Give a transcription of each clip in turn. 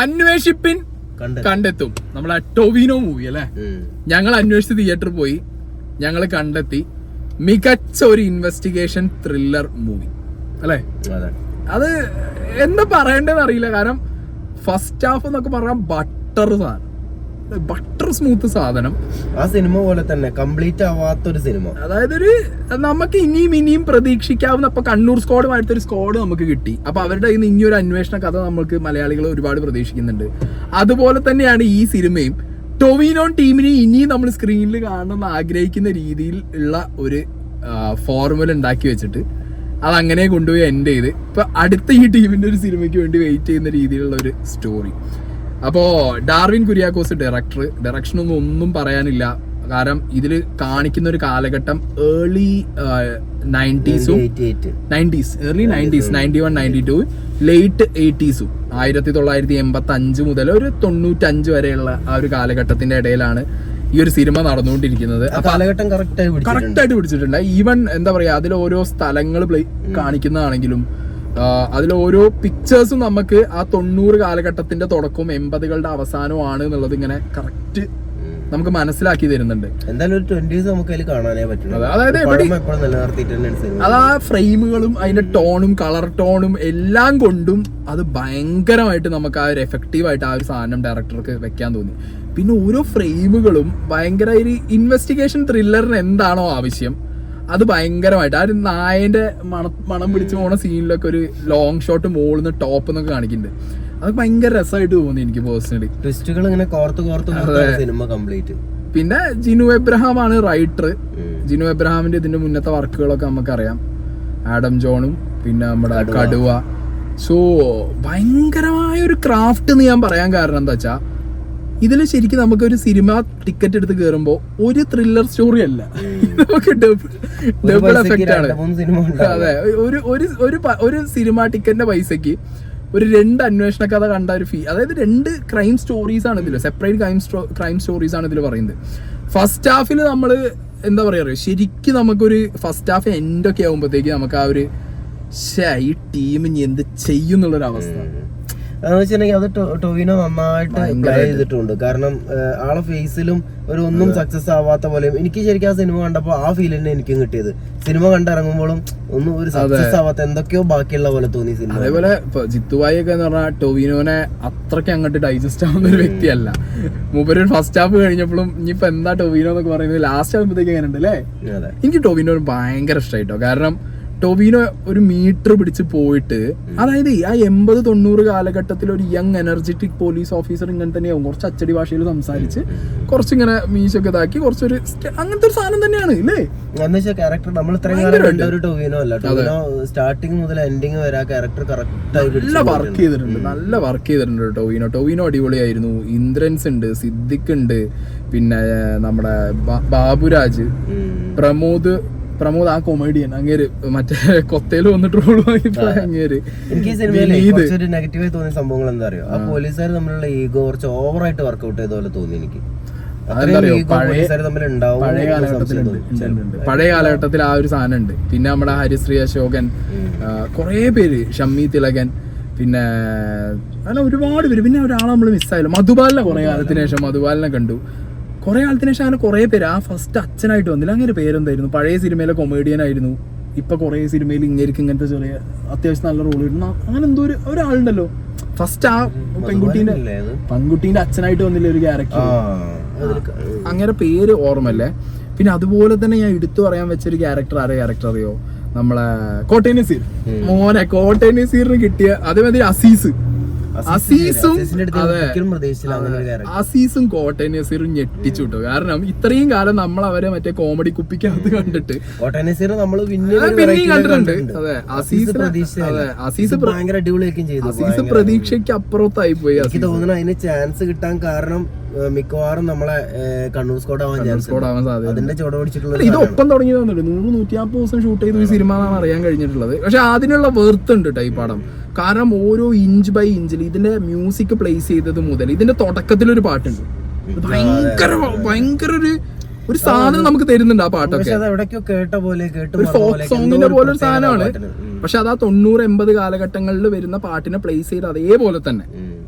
അന്വേഷിപ്പിൻ കണ്ടെത്തും. നമ്മളെ ടൊവിനോ മൂവി അല്ലെ, ഞങ്ങൾ അന്വേഷിച്ച് തിയേറ്ററിൽ പോയി, ഞങ്ങൾ കണ്ടെത്തി. മികച്ച ഒരു ഇൻവെസ്റ്റിഗേഷൻ ത്രില്ലർ മൂവി അല്ലെ. അത് എന്താ പറയേണ്ടതെന്ന് അറിയില്ല. കാരണം ഫസ്റ്റ് ഹാഫ് എന്നൊക്കെ പറഞ്ഞാൽ ബട്ടർ സ്മൂത്ത് സാധനം. ആ സിനിമ പോലെ തന്നെ കംപ്ലീറ്റ് ആവാത്തൊരു സിനിമ. അതായത് ഒരു നമുക്ക് ഇനിയും പ്രതീക്ഷിക്കാവുന്ന, അപ്പൊ കണ്ണൂർ സ്ക്വാഡുമായിട്ട് ഒരു സ്ക്വാഡ് നമുക്ക് കിട്ടി. അപ്പൊ അവരുടെ കയ്യിൽ നിന്ന് ഇനിയൊരു അന്വേഷണ കഥ നമുക്ക് മലയാളികൾ ഒരുപാട് പ്രതീക്ഷിക്കുന്നുണ്ട്. അതുപോലെ തന്നെയാണ് ഈ സിനിമയും. ടൊവിനോ ടീമിനെ ഇനിയും നമ്മൾ സ്ക്രീനിൽ കാണണമെന്ന് ആഗ്രഹിക്കുന്ന രീതിയിൽ ഉള്ള ഒരു ഫോർമുല ഉണ്ടാക്കി വെച്ചിട്ട് അതങ്ങനെ കൊണ്ടുപോയി എൻഡ് ചെയ്ത് ഇപ്പൊ അടുത്ത ഈ ടീമിന്റെ ഒരു സിനിമയ്ക്ക് വേണ്ടി വെയിറ്റ് ചെയ്യുന്ന രീതിയിലുള്ള ഒരു സ്റ്റോറി. അപ്പോ ഡാർവിൻ കുര്യാക്കോസ് ഡയറക്ഷനൊന്നും ഒന്നും പറയാനില്ല. കാരണം ഇതിൽ കാണിക്കുന്ന ഒരു കാലഘട്ടം early 90s, early 90s, 91, 92, late 80s, 1985 മുതൽ ഒരു 95 വരെയുള്ള ആ ഒരു കാലഘട്ടത്തിന്റെ ഇടയിലാണ് ഈ ഒരു സിനിമ നടന്നുകൊണ്ടിരിക്കുന്നത്. കറക്റ്റ് ആയിട്ട് പിടിച്ചിട്ടുണ്ട്. ഈവൻ എന്താ പറയാ, അതിൽ ഓരോ സ്ഥലങ്ങൾ കാണിക്കുന്നതാണെങ്കിലും അതിൽ ഓരോ പിക്ചേഴ്സും നമുക്ക് ആ 90 കാലഘട്ടത്തിന്റെ തുടക്കവും 80കളുടെ അവസാനവും ആണ് എന്നുള്ളത് ഇങ്ങനെ കറക്റ്റ് നമുക്ക് മനസ്സിലാക്കി തരുന്നുണ്ട്. അതായത് അത് ആ ഫ്രെയിമുകളും അതിന്റെ ടോണും കളർ ടോണും എല്ലാം കൊണ്ടും അത് ഭയങ്കരമായിട്ട് നമുക്ക് ആ ഒരു എഫക്റ്റീവായിട്ട് ആ ഒരു സാധനം ഡയറക്ടർക്ക് വെക്കാൻ തോന്നി. പിന്നെ ഓരോ ഫ്രെയിമുകളും ഭയങ്കര ഒരു ഇൻവെസ്റ്റിഗേഷൻ ത്രില്ലറിന് എന്താണോ ആവശ്യം അത് ഭയങ്കരമായിട്ട് ആ ഒരു നായന്റെ മണം പിടിച്ചു പോണ സീനിലൊക്കെ ഒരു ലോങ് ഷോട്ട് മുകളിൽ നിന്ന് ടോപ്പ് എന്നൊക്കെ കാണിക്കുന്നുണ്ട്. അത് ഭയങ്കര രസമായിട്ട് തോന്നി എനിക്ക് പേഴ്സണലി. ട്വിസ്റ്റുകൾ ഇങ്ങനെ സിനിമ കംപ്ലീറ്റ്. പിന്നെ ജിനു എബ്രഹാം ആണ് റൈറ്റർ. ജിനു എബ്രഹാമിന്റെ ഇതിന്റെ മുന്നത്തെ വർക്കുകളൊക്കെ നമുക്കറിയാം. ആഡം ജോണും പിന്നെ നമ്മുടെ കടുവ. സോ ഭയങ്കരമായ ഒരു ക്രാഫ്റ്റ് എന്ന് ഞാൻ പറയാൻ കാരണം എന്താ വെച്ചാ, ഇതിൽ ശരിക്കും നമുക്കൊരു സിനിമ ടിക്കറ്റ് എടുത്ത് കയറുമ്പോ ഒരു ത്രില്ലർ സ്റ്റോറി അല്ല, നമുക്ക് ഡബിൾ എഫക്റ്റ് ആണ്. അതെ, ഒരു സിനിമ ടിക്കറ്റിന്റെ പൈസക്ക് ഒരു 2 അന്വേഷണ കഥ കണ്ട ഒരു അതായത് 2 ക്രൈം സ്റ്റോറീസ് ആണ് ഇതിൽ, സെപ്പറേറ്റ് ക്രൈം സ്റ്റോറീസ് ആണ് ഇതിൽ പറയുന്നത്. ഫസ്റ്റ് ഹാഫിൽ നമ്മൾ എന്താ പറയാ, ശരിക്കും നമുക്കൊരു ഫസ്റ്റ് ഹാഫ് എൻഡ് ഒക്കെ ആകുമ്പോഴത്തേക്ക് നമുക്ക് ആ ഒരു ഈ ടീം ഇനി എന്ത് ചെയ്യും എന്നുള്ളൊരു അവസ്ഥ. അതെന്ന് വെച്ചിട്ടുണ്ടെങ്കിൽ അത് ടൊവിനോ നന്നായിട്ട് പ്ലേ ചെയ്തിട്ടുണ്ട്. കാരണം ആളെ ഫേസിലും ഒരു ഒന്നും സക്സസ് ആവാത്ത പോലെയും എനിക്ക് ശരിക്കും ആ സിനിമ കണ്ടപ്പോൾ ആ ഫീൽ തന്നെ എനിക്കും കിട്ടിയത്. സിനിമ കണ്ടിറങ്ങുമ്പോഴും ഒന്നും ഒരു സക്സസ് ആവാത്ത എന്തൊക്കെയോ ബാക്കിയുള്ള പോലെ തോന്നി സിനിമ. അതേപോലെ ജിത്തുവായി ഒക്കെ എന്ന് പറഞ്ഞാൽ ടൊവിനോനെ അത്രയ്ക്ക് അങ്ങോട്ട് ഡൈജസ്റ്റ് ആവുന്ന ഒരു വ്യക്തിയല്ല. മൂപ്പര് ഫസ്റ്റ് ഹാഫ് കഴിഞ്ഞപ്പോഴും ഇനിയിപ്പോ എന്താ ടൊവിനോ എന്നൊക്കെ പറയുന്നത് ലാസ്റ്റ് ആകുമ്പോഴത്തേക്ക് അങ്ങനെ ഉണ്ട് അല്ലേ. എനിക്ക് ടൊവിനോ ഭയങ്കര ഇഷ്ടമായിട്ടോ. കാരണം ടൊവിനോ ഒരു മീറ്റർ പിടിച്ച് പോയിട്ട്, അതായത് ആ 80-90 കാലഘട്ടത്തിൽ ഒരു യങ് എനർജറ്റിക് പോലീസ് ഓഫീസർ ഇങ്ങനെ തന്നെയാവും. കുറച്ച് അച്ചടി ഭാഷയിൽ സംസാരിച്ച് കുറച്ചിങ്ങനെ മീശൊക്കെ ഇതാക്കി കുറച്ചൊരു അങ്ങനത്തെ ഒരു സാധനം തന്നെയാണ് ഇല്ലേ. ക്യാരക്ടർ നമ്മൾ ഇത്രയും ടൊവിനോ അല്ല, ടൊവിനോ സ്റ്റാർട്ടിങ് മുതൽ എൻഡിങ് വരെ ക്യാരക്ടർ നല്ല വർക്ക് ചെയ്തിട്ടുണ്ട് ടൊവിനോ അടിപൊളിയായിരുന്നു. ഇന്ദ്രൻസ് ഉണ്ട്, സിദ്ദിഖ് ഉണ്ട്, പിന്നെ നമ്മുടെ ബാബുരാജ്, പ്രമോദ് ആ കൊമേഡിയൻ അങ്ങേര് മറ്റേ കൊത്തയില് വന്നിട്ട് റോൾ അങ്ങേര്. എനിക്ക് ഈ സിനിമയിൽ നെഗറ്റീവായി തോന്നിയ സംഭവങ്ങൾ എന്താ അറിയോ, ആ പോലീസുകാർ തമ്മിലുള്ള ഈഗോ കുറച്ച് ഓവറായിട്ട് വർക്ക്ഔട്ട് ചെയ്ത പോലെ തോന്നി എനിക്ക്. പഴയ കാലഘട്ടത്തിൽ ആ ഒരു സാധനം ഉണ്ട്. പിന്നെ നമ്മുടെ ഹരിശ്രീ അശോകൻ, കുറെ പേര്, ഷമ്മി തിലകൻ, പിന്നെ അങ്ങനെ ഒരുപാട് പേര്. പിന്നെ ഒരാളെ നമ്മൾ മിസ്സായല്ലോ, മധുബാലിനെ. കുറെ കാലത്തിന് ശേഷം മധുബാലിനെ കണ്ടു. കുറെ കാലത്തിന് ശേഷം അങ്ങനെ കുറെ പേര്. ആ ഫസ്റ്റ് അച്ഛനായിട്ട് വന്നില്ല, അങ്ങനെ പേരെന്തായിരുന്നു, പഴയ സിനിമയിലെ കൊമേഡിയൻ ആയിരുന്നു. ഇപ്പൊ കുറെ സിനിമയിൽ ഇങ്ങേർക്ക് ഇങ്ങനത്തെ ചെറിയ അത്യാവശ്യം നല്ല റോൾ ഇടുന്ന അങ്ങനെ എന്തോ ഒരാളുണ്ടല്ലോ. ഫസ്റ്റ് ആ പെൺകുട്ടീന്റെ അച്ഛനായിട്ട് വന്നില്ല ഒരു ക്യാരക്ടർ, അങ്ങനെ പേര് ഓർമ്മല്ലേ. പിന്നെ അതുപോലെ തന്നെ ഞാൻ എടുത്തു പറയാൻ വെച്ചൊരു ക്യാരക്ടർ അറിയോ, നമ്മളെ കോട്ടയം നസീർ. മോനെ കോട്ടയം നസീറിന് കിട്ടിയ അതേമാതിരി അസീസും കോട്ടയം നസീറും ഞെട്ടിച്ചു കിട്ടും. കാരണം ഇത്രയും കാലം നമ്മൾ അവരെ മറ്റേ കോമഡി കുപ്പിക്കകത്ത് കണ്ടിട്ട് പിന്നെയും കണ്ടിട്ടുണ്ട്. അതെ, അസീസ് പ്രതീക്ഷയ്ക്ക് അപ്പുറത്തായി പോയി. എനിക്ക് തോന്നുന്നു അതിന് ചാൻസ് കിട്ടാൻ കാരണം മിക്കവാറും നമ്മളെ കണ്ണൂർ സ്ക്വാഡ് ആവാൻ സാധ്യത. അതിന്റെ ചുവട് പിടിച്ചിട്ടുള്ള ഇത് ഒപ്പം തുടങ്ങി തന്നിട്ട് 100-150 ദിവസം ഷൂട്ട് ചെയ്ത ഒരു സിനിമ എന്നാണ് അറിയാൻ കഴിഞ്ഞിട്ടുള്ളത്. പക്ഷെ അതിനുള്ള വെർത്ത് ഉണ്ട് ഈ പടം. കാരണം ഓരോ ഇഞ്ച് ബൈ ഇഞ്ചിൽ ഇതിന്റെ മ്യൂസിക് പ്ലേസ് ചെയ്തത് മുതൽ ഇതിന്റെ തുടക്കത്തിലൊരു പാട്ടുണ്ട്. ഭയങ്കര ഒരു സാധനം നമുക്ക് തരുന്നുണ്ട് ആ പാട്ടൊക്കെ. ഒരു ഫോക്ക് സോങ്ങിന്റെ പോലെ ഒരു സാധനമാണ്. പക്ഷെ അത് ആ 90-80 കാലഘട്ടങ്ങളിൽ വരുന്ന പാട്ടിനെ പ്ലേസ് ചെയ്ത് അതേപോലെ തന്നെ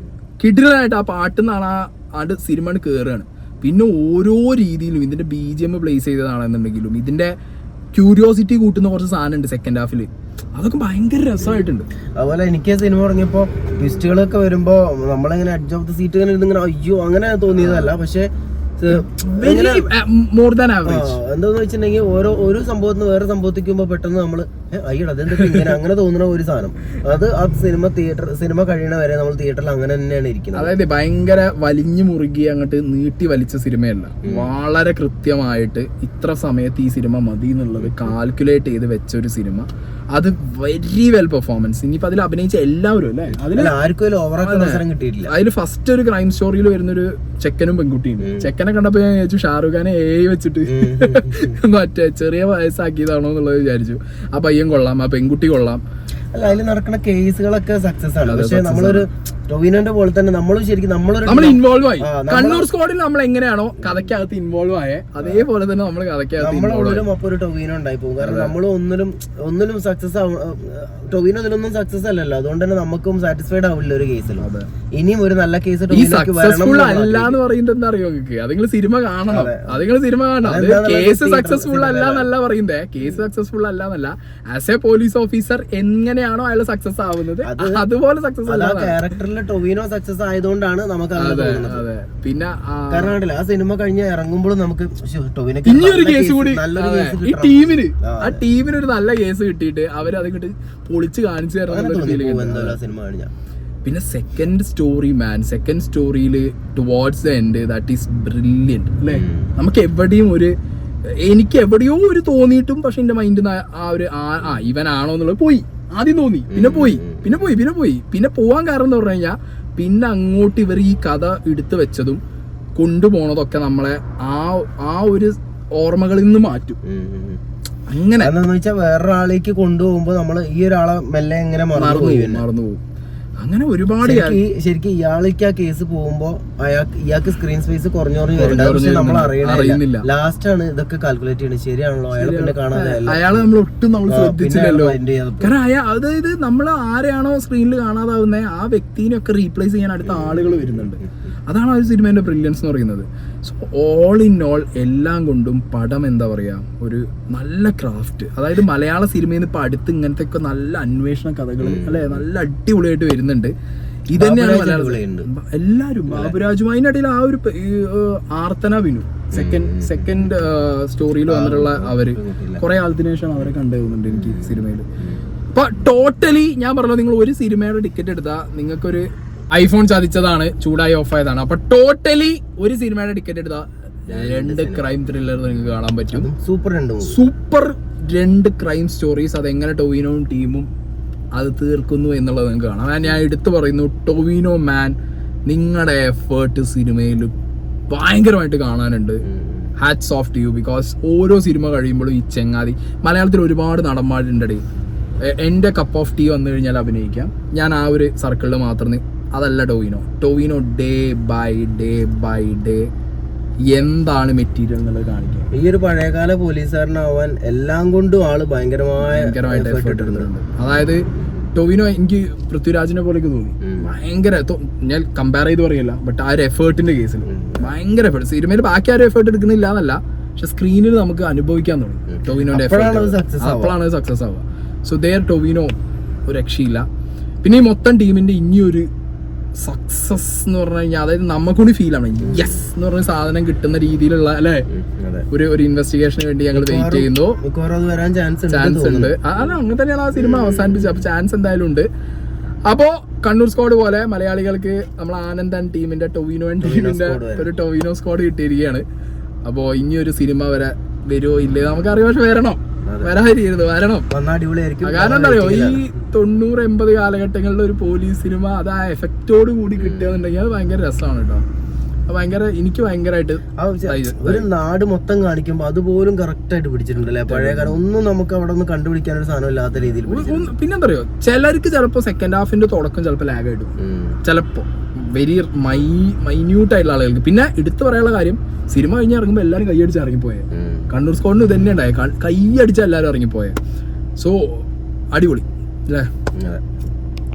കിടിലനായിട്ട് ആ പാട്ടിൽ നിന്നാണ് ആ സിനിമ കയറുകയാണ്. പിന്നെ ഓരോ രീതിയിലും ഇതിന്റെ BGM പ്ലേസ് ചെയ്തതാണെന്നുണ്ടെങ്കിലും ഇതിന്റെ ക്യൂരിയോസിറ്റി കൂട്ടുന്ന കുറച്ച് സാധനം ഉണ്ട് സെക്കൻഡ് ഹാഫിൽ. അതൊക്കെ ഭയങ്കര രസമായിട്ടുണ്ട്. അതുപോലെ എനിക്ക് സിനിമ തുടങ്ങിയപ്പോ ട്വിസ്റ്റുകളൊക്കെ വരുമ്പോ നമ്മളിങ്ങനെ എഡ്ജ് ഓഫ് ദ സീറ്റ് ഇങ്ങനെ ഇരുന്നിങ്ങനെ അയ്യോ അങ്ങനെ തോന്നിയതല്ല. പക്ഷെ മോർ ദാൻ ആവറേജ് എന്താന്ന് വെച്ചിട്ടുണ്ടെങ്കിൽ ഓരോ സംഭവത്തിന് വേറെ സംഭവത്തിക്കുമ്പോ പെട്ടെന്ന് നമ്മള് അയ്യടാ അതെന്തൊക്കെ ഇങ്ങനെ അങ്ങനെ തോന്നുന്ന ഒരു സാധനം. അത് ആ സിനിമ കഴിയണ വരെ നമ്മൾ തിയേറ്ററിൽ അങ്ങനെ തന്നെയാണ് ഇരിക്കുന്നത്. അതായത് ഭയങ്കര വലിഞ്ഞു മുറുകി അങ്ങോട്ട് നീട്ടി വലിച്ച സിനിമയല്ല. വളരെ കൃത്യമായിട്ട് ഇത്ര സമയത്ത് ഈ സിനിമ മതി എന്നുള്ളത് കാൽക്കുലേറ്റ് ചെയ്ത് വെച്ച ഒരു സിനിമ. അത് വെരി വെൽ പെർഫോമൻസ്. ഇനിയിപ്പോ അതിൽ അഭിനയിച്ച എല്ലാവരും അല്ലേ, അതിൽ ആർക്കും ഓവറാക്കാൻ അവസരം കിട്ടിയിട്ടില്ല. അതിൽ ഫസ്റ്റ് ഒരു ക്രൈം സ്റ്റോറിയിൽ വരുന്നൊരു ചെക്കനും പെൺകുട്ടിയും. ചെക്കനെ കണ്ടപ്പോ ഞാൻ വിചാരിച്ചു ഷാറുഖ് ഖാനെ വെച്ചിട്ട് മറ്റേ ചെറിയ വയസ്സാക്കിയതാണോ എന്നുള്ളത് വിചാരിച്ചു. ആ പയ്യൻ കൊള്ളാം, ആ പെൺകുട്ടി കൊള്ളാം. അല്ല അതിൽ നടക്കുന്ന കേസുകളൊക്കെ സക്സസ് ആണ്. പക്ഷെ നമ്മളൊരു ടൊവിനോന്റെ പോലെ തന്നെ നമ്മളും ശരിക്കും നമ്മൾ ഇൻവോൾവ് ആയി. കണ്ണൂർ സ്ക്വാഡിൽ നമ്മൾ എങ്ങനെയാണോ കഥയ്ക്കകത്ത് ഇൻവോൾവ് ആയേ അതേപോലെ തന്നെ നമ്മൾ നമ്മളും അപ്പൊ ഒരു ടൊവിനോ ഉണ്ടായി പോകും. കാരണം നമ്മൾ ഒന്നിലും സക്സസ് ടൊവിനോ ഇതിലൊന്നും സക്സസ് അല്ലല്ലോ. അതുകൊണ്ട് തന്നെ നമുക്കും സാറ്റിസ്ഫൈഡ് ആവില്ല ഒരു കേസിലും. ഇനിയും ഒരു നല്ല കേസ് സക്സസ്ഫുൾ അല്ല എന്ന് പറയുന്നത് എന്താ അറിയോ നിങ്ങൾക്ക്? അതിങ്ങൾ സിനിമ കാണണം. കേസ് സക്സസ്ഫുൾ അല്ല എന്നല്ല പറയുന്നേ. കേസ് സക്സസ്ഫുൾ അല്ല എന്നല്ല. ആസ് എ പോലീസ് ഓഫീസർ എങ്ങനെയാണോ അയാൾ സക്സസ് ആവുന്നത് അതുപോലെ സക്സസ് അല്ല. ക്യാരക്ടറിൽ ടൊവിനോ സക്സസ് ആയതുകൊണ്ടാണ് നമുക്ക് പിന്നെ കാരണം ആ സിനിമ കഴിഞ്ഞ് ഇറങ്ങുമ്പോഴും നമുക്ക് ഇനിയൊരു കേസ് കൂടി ഈ ടീമിന് ഒരു നല്ല കേസ് കിട്ടിയിട്ട് അവരത് കിട്ടി പൊളിച്ച് കാണിച്ചു തരുന്ന സിനിമ കഴിഞ്ഞ. പിന്നെ സെക്കൻഡ് സ്റ്റോറിയിൽ towards the end that is brilliant അല്ലേ. നമുക്ക് എനിക്ക് എവിടെയോ ഒരു തോന്നിയിട്ടും പക്ഷെ എന്റെ മൈൻഡിൽ ആ ഒരു ഇവനാണോ എന്നുള്ളത് പോയി. ആദ്യം തോന്നി, പിന്നെ പോവാൻ കാരണം എന്ന് പറഞ്ഞു കഴിഞ്ഞാൽ പിന്നെ അങ്ങോട്ട് ഇവർ ഈ കഥ എടുത്തു വെച്ചതും കൊണ്ടുപോണതൊക്കെ നമ്മളെ ആ ഒരു ഓർമ്മകളിൽ നിന്ന് മാറ്റും. അങ്ങനെ എന്താന്ന് വെച്ചാൽ വേറൊരാളേക്ക് കൊണ്ടുപോകുമ്പോ നമ്മള് ഈ ഒരാളെ മെല്ലെ എങ്ങനെ മറന്നുപോകും. അങ്ങനെ ഒരുപാട് ശരിക്കും ഇയാൾക്ക് ആ കേസ് പോകുമ്പോ ഇയാൾക്ക് സ്ക്രീൻ സ്പേസ് കുറഞ്ഞു നമ്മൾ അറിയണില്ല. ലാസ്റ്റ് ആണ് ഇതൊക്കെ കാൽക്കുലേറ്റ് ചെയ്യുന്നത്. ശരിയാണല്ലോ അയാൾ പിന്നെ കാണാതെ അയാളെ നമ്മൾ ഒട്ടും നമ്മൾ ശ്രദ്ധിച്ചില്ലല്ലോ. കാരണം അതായത് നമ്മൾ ആരെയാണോ സ്ക്രീനിൽ കാണാതാവുന്നത് ആ വ്യക്തിനെയൊക്കെ റീപ്ലേസ് ചെയ്യാൻ അടുത്ത ആളുകൾ വരുന്നുണ്ട്. അതാണ് ആ ഒരു സിനിമേന്റെ ബ്രില്യൻസ് എന്ന് പറയുന്നത്. സോ ഓൾ ഇൻ ഓൾ എല്ലാം കൊണ്ടും പടം എന്താ പറയാ ഒരു നല്ല ക്രാഫ്റ്റ്. അതായത് മലയാള സിനിമയിൽ നിന്ന് ഇപ്പൊ അടുത്ത് ഇങ്ങനത്തെ ഒക്കെ നല്ല അന്വേഷണ കഥകൾ അല്ലെ നല്ല അടിപൊളിയായിട്ട് വരുന്നുണ്ട്. ഇതന്നെയാണ് മലയാളം എല്ലാരും ബാബുരാജും അതിനിടയിൽ ആ ഒരു ആർത്തന വിനു സെക്കൻഡ് സ്റ്റോറിയിൽ വന്നിട്ടുള്ള അവര് കുറെ കാലത്തിന് ശേഷം അവരെ കണ്ടുപോകുന്നുണ്ട് എനിക്ക് സിനിമയിൽ. അപ്പൊ ടോട്ടലി ഞാൻ പറഞ്ഞു നിങ്ങൾ ഒരു സിനിമയുടെ ടിക്കറ്റ് എടുത്താൽ നിങ്ങൾക്കൊരു ഐഫോൺ ചതിച്ചതാണ്, ചൂടായി ഓഫ് ആയതാണ്. അപ്പൊ ടോട്ടലി ഒരു സിനിമയുടെ ടിക്കറ്റ് എടുത്താൽ 2 ക്രൈം ത്രില്ലർ നിങ്ങൾക്ക് കാണാൻ പറ്റും. Super 2 crime stories. അതെങ്ങനെ ടൊവിനോയും ടീമും അത് തീർക്കുന്നു എന്നുള്ളത് നിങ്ങൾക്ക് കാണാം. ഞാൻ എടുത്തു പറയുന്നു, ടൊവിനോ മാൻ നിങ്ങളുടെ എഫേർട്ട് സിനിമയിൽ ഭയങ്കരമായിട്ട് കാണാനുണ്ട്. Hats off to you. Because ഓരോ സിനിമ കഴിയുമ്പോഴും ഈ ചെങ്ങാതി മലയാളത്തിൽ ഒരുപാട് നടന്മാരുണ്ടേ. എൻ്റെ കപ്പ് ഓഫ് ടീ വന്നു കഴിഞ്ഞാൽ അഭിനയിക്കാം. ഞാൻ ആ ഒരു സർക്കിളിൽ മാത്രം. അതല്ല ടൊവിനോ ഡേ ബൈ ഡേ എന്താണ് മെറ്റീരിയൽ എന്നുള്ളത് കാണിക്കുക. ഈ ഒരു പഴയകാല പോലീസുകാരനാവാൻ എല്ലാം കൊണ്ടും ആള് ഭയങ്കരമായിട്ട് എഫേർട്ട് എടുത്തിട്ടുണ്ട്. അതായത് ടൊവിനോ എനിക്ക് പൃഥ്വിരാജിനെ പോലെയൊക്കെ തോന്നി. ഭയങ്കര ഞാൻ കമ്പയർ ചെയ്ത് പറയല്ല, ബട്ട് ആ ഒരു എഫേർട്ടിന്റെ കേസിൽ ഭയങ്കര എഫേർട്ട്. സിനിമയിൽ ബാക്കി ആരും എഫേർട്ട് എടുക്കുന്നില്ല എന്നല്ല, പക്ഷെ സ്ക്രീനിൽ നമുക്ക് അനുഭവിക്കാൻ തുടങ്ങി ടൊവിനോന്റെ എഫേർട്ട്. അപ്പോഴാണ് സക്സസ് ആവുക. സോ ദെയർ ടൊവിനോ ഒരു രക്ഷയില്ല. പിന്നെ ഈ മൊത്തം ടീമിന്റെ ഇനിയൊരു സക്സസ് എന്ന് പറഞ്ഞു കഴിഞ്ഞാൽ അതായത് നമുക്കൂടി ഫീൽ ആണ് യെസ് എന്ന് പറഞ്ഞ സാധനം കിട്ടുന്ന രീതിയിലുള്ള അല്ലെ ഒരു ഇൻവെസ്റ്റിഗേഷന് വേണ്ടി ഞങ്ങൾ വെയിറ്റ് ചെയ്യുന്നു. ചാൻസ് ഉണ്ട്. അങ്ങനെ തന്നെയാണ് ആ സിനിമ അവസാനിപ്പിച്ചത്. അപ്പൊ ചാൻസ് എന്തായാലും ഉണ്ട്. അപ്പോ കണ്ണൂർ സ്ക്വാഡ് പോലെ മലയാളികൾക്ക് നമ്മൾ ആനന്ദൻ ടീമിന്റെ ടൊവിനോന്റെ ഒരു ടൊവിനോ സ്ക്വാഡ് കിട്ടിയിരിക്കുകയാണ്. അപ്പോ ഇനി ഒരു സിനിമ വരുമോ ഇല്ലേ നമുക്കറിയാം. പക്ഷെ വരണം. കാരണം എന്താ അറിയോ, ഈ 90-80 കാലഘട്ടങ്ങളിലെ ഒരു പോലീസ് സിനിമ അത് ആ എഫക്റ്റോട് കൂടി കിട്ടുകയെന്നുണ്ടെങ്കിൽ അത് ഭയങ്കര രസമാണ് കേട്ടോ. എനിക്ക് ഭയങ്കരമായിട്ട് ഒരു നാട് മൊത്തം കാണിക്കുമ്പോ അതുപോലും കറക്റ്റ് ആയിട്ട് പിടിച്ചിട്ടുണ്ടല്ലേ. പഴയ കാലം ഒന്നും നമുക്ക് അവിടെ ഒന്ന് കണ്ടുപിടിക്കാൻ ഒരു സാധനം ഇല്ലാത്ത രീതിയിൽ. പിന്നെന്താ അറിയോ, ചിലർക്ക് ചിലപ്പോ സെക്കൻഡ് ഹാഫിന്റെ തുടക്കം ചിലപ്പോൾ ലാഗ് ആയിട്ട് ചിലപ്പോ വെരി മൈന്യൂട്ട് ആയിട്ടുള്ള ആളുകൾക്ക്. പിന്നെ എടുത്തു പറയാനുള്ള കാര്യം, സിനിമ കഴിഞ്ഞ് ഇറങ്ങുമ്പോൾ എല്ലാവരും കൈയടിച്ച് ഇറങ്ങിപ്പോയെ. കണ്ണൂർ സ്ക്വാഡിന് ഇത് തന്നെ ഉണ്ടായി, കൈയടിച്ച എല്ലാവരും ഇറങ്ങിപ്പോയെ. സോ അടിപൊളി അല്ലേ.